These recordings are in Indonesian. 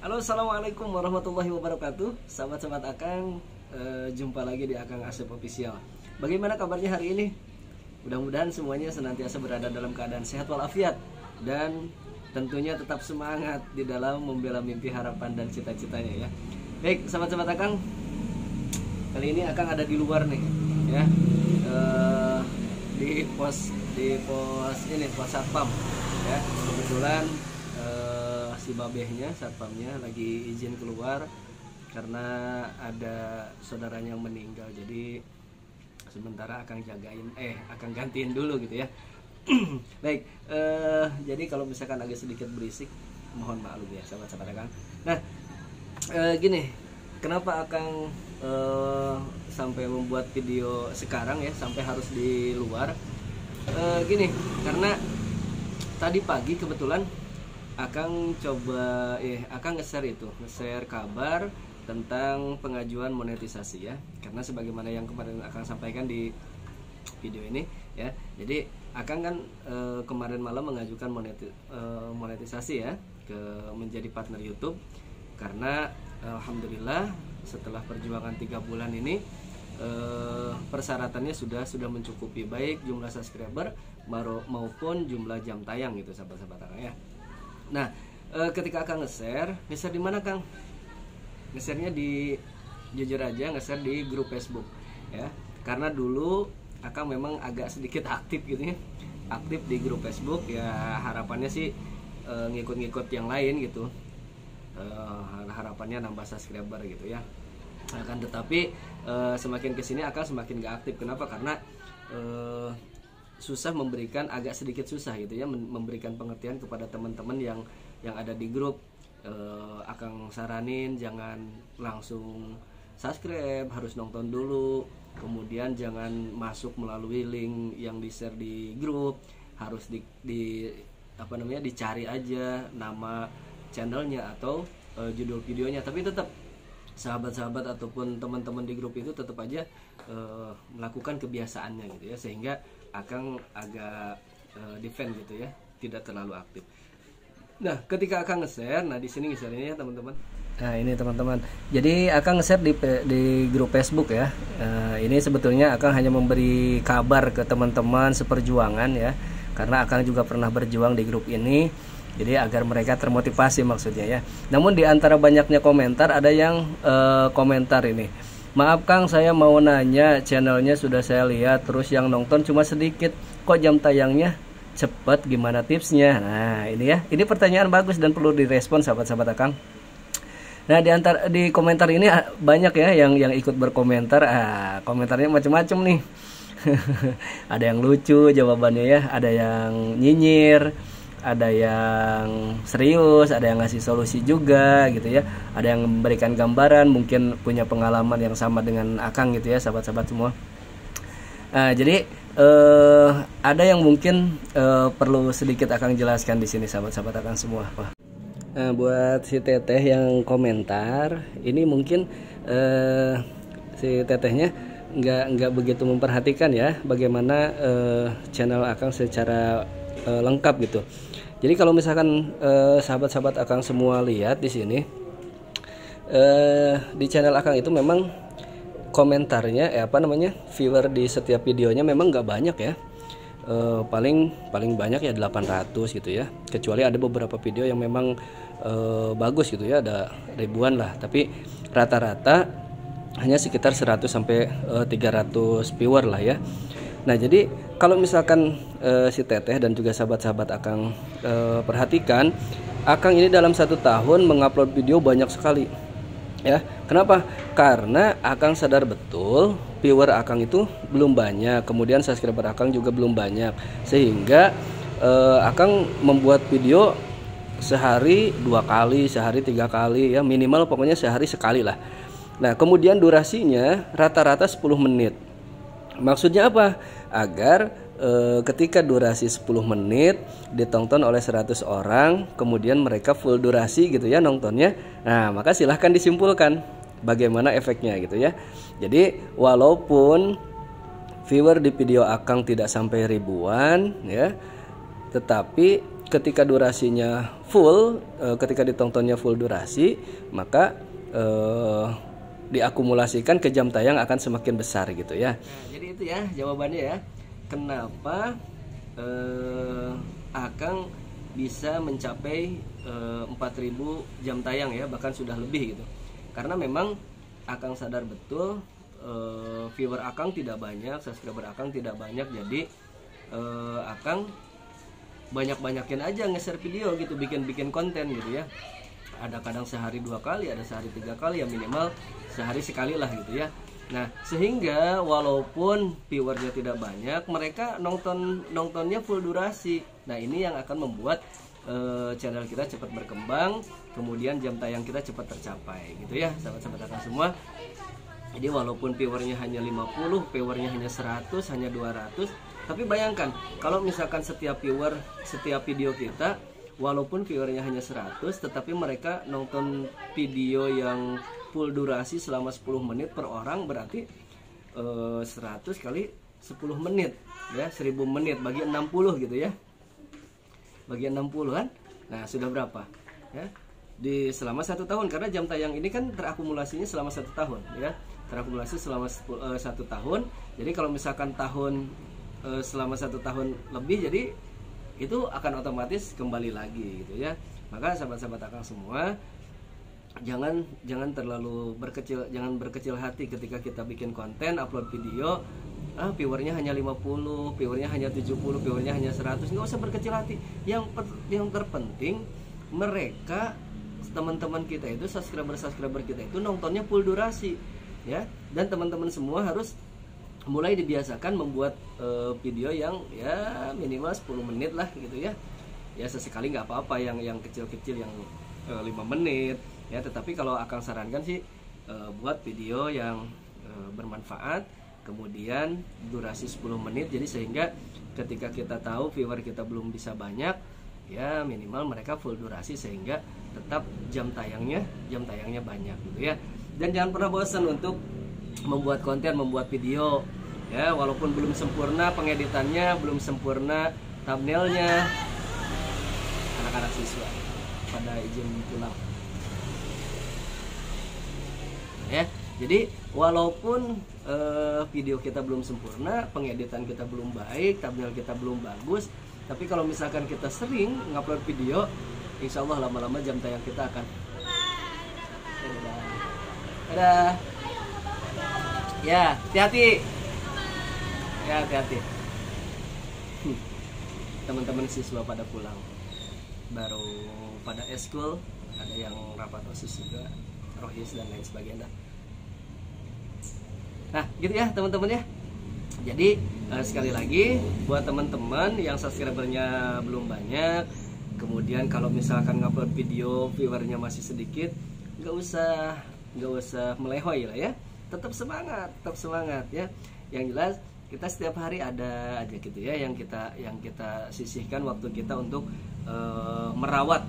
Halo, assalamualaikum warahmatullahi wabarakatuh. Sahabat-sahabat Akang, jumpa lagi di Akang Asep Official. Bagaimana kabarnya hari ini? Mudah-mudahan semuanya senantiasa berada dalam keadaan sehat walafiat dan tentunya tetap semangat di dalam membela mimpi, harapan dan cita-citanya ya. Baik, sahabat-sahabat Akang, kali ini Akang ada di luar nih ya. Di pos satpam ya. Kebetulan si babehnya, satpamnya lagi izin keluar karena ada saudaranya yang meninggal, jadi sementara akan gantiin dulu gitu ya. Baik, jadi kalau misalkan agak sedikit berisik mohon maklum ya sahabat-sahabat Akang. Nah, gini, kenapa Akang sampai membuat video sekarang ya, sampai harus di luar? Gini, karena tadi pagi kebetulan Akang nge-share kabar tentang pengajuan monetisasi ya. Karena sebagaimana yang kemarin Akang sampaikan di video ini ya. Jadi Akang kan kemarin malam mengajukan monetisasi ya menjadi partner YouTube. Karena alhamdulillah setelah perjuangan 3 bulan ini persyaratannya sudah mencukupi, baik jumlah subscriber maupun jumlah jam tayang gitu sahabat-sahabat Akang ya. Nah, ketika Akang nge-share di mana Kang? Nge-share-nya jujur aja nge-share di grup Facebook ya. Karena dulu Akang memang agak sedikit aktif gitu ya. Aktif di grup Facebook ya, harapannya sih ngikut-ngikut yang lain gitu. Harapannya nambah subscriber gitu ya. Akan tetapi semakin kesini Akang semakin gak aktif. Kenapa? Karena agak sedikit susah gitu ya memberikan pengertian kepada teman-teman yang ada di grup. Akang saranin jangan langsung subscribe, harus nonton dulu, kemudian jangan masuk melalui link yang di-share di grup, harus dicari aja nama channelnya atau judul videonya. Tapi tetap sahabat-sahabat ataupun teman-teman di grup itu tetap aja melakukan kebiasaannya gitu ya, sehingga Akang agak defend gitu ya, tidak terlalu aktif. Nah, ketika Akang nge-share, nah di sini nge-share-nya ya teman-teman. Nah, ini teman-teman. Jadi Akang nge-share di grup Facebook ya. Ini sebetulnya Akang hanya memberi kabar ke teman-teman seperjuangan ya. Karena Akang juga pernah berjuang di grup ini. Jadi agar mereka termotivasi maksudnya ya. Namun di antara banyaknya komentar ada yang komentar ini, "Maaf Kang, saya mau nanya, channelnya sudah saya lihat, terus yang nonton cuma sedikit, kok jam tayangnya cepet, gimana tipsnya?" Nah ini ya, ini pertanyaan bagus dan perlu direspon sahabat-sahabat Akang. Nah di komentar ini banyak ya yang ikut berkomentar. Komentarnya macam-macam nih. Ada yang lucu jawabannya ya, ada yang nyinyir, ada yang serius, ada yang ngasih solusi juga gitu ya, ada yang memberikan gambaran, mungkin punya pengalaman yang sama dengan Akang gitu ya sahabat-sahabat semua. Jadi ada yang mungkin perlu sedikit Akang jelaskan di sini sahabat-sahabat Akang semua. Nah, buat si teteh yang komentar ini mungkin si tetehnya nggak begitu memperhatikan ya bagaimana channel Akang secara lengkap gitu. Jadi kalau misalkan sahabat-sahabat Akang semua lihat di sini, di channel Akang itu memang komentarnya viewer di setiap videonya memang nggak banyak ya. Paling banyak ya 800 gitu ya. Kecuali ada beberapa video yang memang bagus gitu ya, ada ribuan lah. Tapi rata-rata hanya sekitar 100 sampai 300 viewer lah ya. Nah, jadi kalau misalkan si teteh dan juga sahabat-sahabat Akang perhatikan, Akang ini dalam 1 tahun mengupload video banyak sekali ya. Kenapa? Karena Akang sadar betul viewer Akang itu belum banyak, kemudian subscriber Akang juga belum banyak, sehingga Akang membuat video sehari 2 kali, sehari 3 kali ya, minimal pokoknya sehari sekali lah. Nah, kemudian durasinya rata-rata 10 menit. Maksudnya apa? Agar ketika durasi 10 menit ditonton oleh 100 orang, kemudian mereka full durasi gitu ya nontonnya. Nah, maka silahkan disimpulkan bagaimana efeknya gitu ya. Jadi walaupun viewer di video Akang tidak sampai ribuan ya, tetapi ketika durasinya full, ketika ditontonnya full durasi, maka diakumulasikan ke jam tayang akan semakin besar gitu ya. Nah, jadi itu ya jawabannya ya. Kenapa Akang bisa mencapai 4.000 jam tayang ya, bahkan sudah lebih gitu. Karena memang Akang sadar betul viewer Akang tidak banyak, subscriber Akang tidak banyak, jadi Akang banyak-banyakin aja nge-share video gitu, bikin konten gitu ya. Ada kadang sehari 2 kali, ada sehari 3 kali, ya minimal sehari sekali lah gitu ya. Nah, sehingga walaupun viewernya tidak banyak, mereka nontonnya full durasi. Nah, ini yang akan membuat channel kita cepat berkembang, kemudian jam tayang kita cepat tercapai gitu ya, sahabat-sahabat Akang semua. Jadi walaupun viewernya hanya 50, viewernya hanya 100, hanya 200, tapi bayangkan kalau misalkan setiap video kita, walaupun viewernya hanya 100, tetapi mereka nonton video yang full durasi selama 10 menit per orang, berarti 100 kali 10 menit ya, 1000 menit bagi 60 gitu ya, bagi 60 kan. Nah, sudah berapa ya di selama 1 tahun, karena jam tayang ini kan terakumulasinya selama 1 tahun ya, terakumulasi selama 1 tahun. Jadi kalau misalkan selama 1 tahun lebih, jadi itu akan otomatis kembali lagi gitu ya. Maka sahabat-sahabat Akang semua, jangan terlalu berkecil hati ketika kita bikin konten, upload video, viewernya hanya 50, viewernya hanya 70, viewernya hanya 100. Nggak usah berkecil hati. Yang terpenting mereka, teman-teman kita itu, subscriber kita itu nontonnya full durasi ya. Dan teman-teman semua harus mulai dibiasakan membuat video yang ya minimal 10 menit lah gitu ya. Ya sesekali nggak apa-apa yang kecil-kecil, yang 5 menit ya. Tetapi kalau Akang sarankan sih buat video yang bermanfaat, kemudian durasi 10 menit. Jadi sehingga ketika kita tahu viewer kita belum bisa banyak, ya minimal mereka full durasi sehingga tetap jam tayangnya banyak gitu ya. Dan jangan pernah bosan untuk membuat konten, membuat video ya, walaupun belum sempurna pengeditannya, belum sempurna thumbnailnya. Anak-anak siswa pada izin pulang ya. Jadi walaupun video kita belum sempurna, pengeditan kita belum baik, thumbnail kita belum bagus, tapi kalau misalkan kita sering ngupload video, insya Allah lama-lama jam tayang kita akan Dadah. Ya, hati-hati. Ya, hati-hati. Teman-teman siswa pada pulang. Baru pada eskul, ada yang rapat OSIS juga, rohis dan lain sebagainya. Nah, gitu ya teman-teman ya. Jadi sekali lagi buat teman-teman yang subscribernya belum banyak, kemudian kalau misalkan ngupload video viewernya masih sedikit, nggak usah melehoi lah ya. Tetap semangat ya. Yang jelas kita setiap hari ada aja gitu ya yang kita sisihkan waktu kita untuk merawat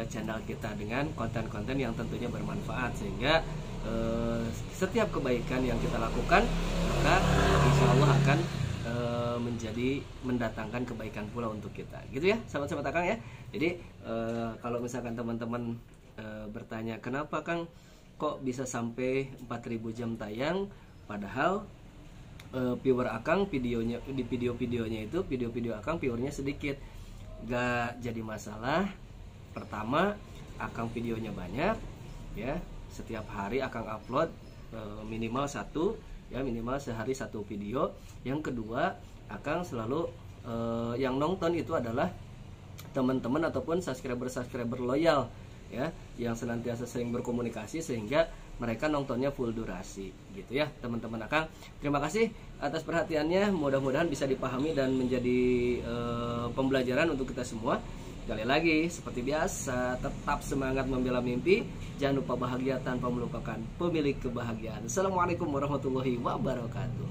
channel kita dengan konten-konten yang tentunya bermanfaat, sehingga setiap kebaikan yang kita lakukan maka insya Allah akan mendatangkan kebaikan pula untuk kita gitu ya, sahabat-sahabat Akang ya. Jadi kalau misalkan teman-teman bertanya kenapa Kang kok bisa sampai 4.000 jam tayang, padahal viewer Akang video Akang viewernya sedikit. Gak jadi masalah. Pertama, Akang videonya banyak ya, setiap hari Akang upload minimal sehari 1 video. Yang kedua, Akang selalu yang nonton itu adalah teman-teman ataupun subscriber loyal ya, yang senantiasa sering berkomunikasi sehingga mereka nontonnya full durasi gitu ya teman-teman Akang. Terima kasih atas perhatiannya, mudah-mudahan bisa dipahami dan menjadi pembelajaran untuk kita semua. Sekali lagi seperti biasa, tetap semangat membela mimpi, jangan lupa bahagia tanpa melupakan pemilik kebahagiaan. Assalamualaikum warahmatullahi wabarakatuh.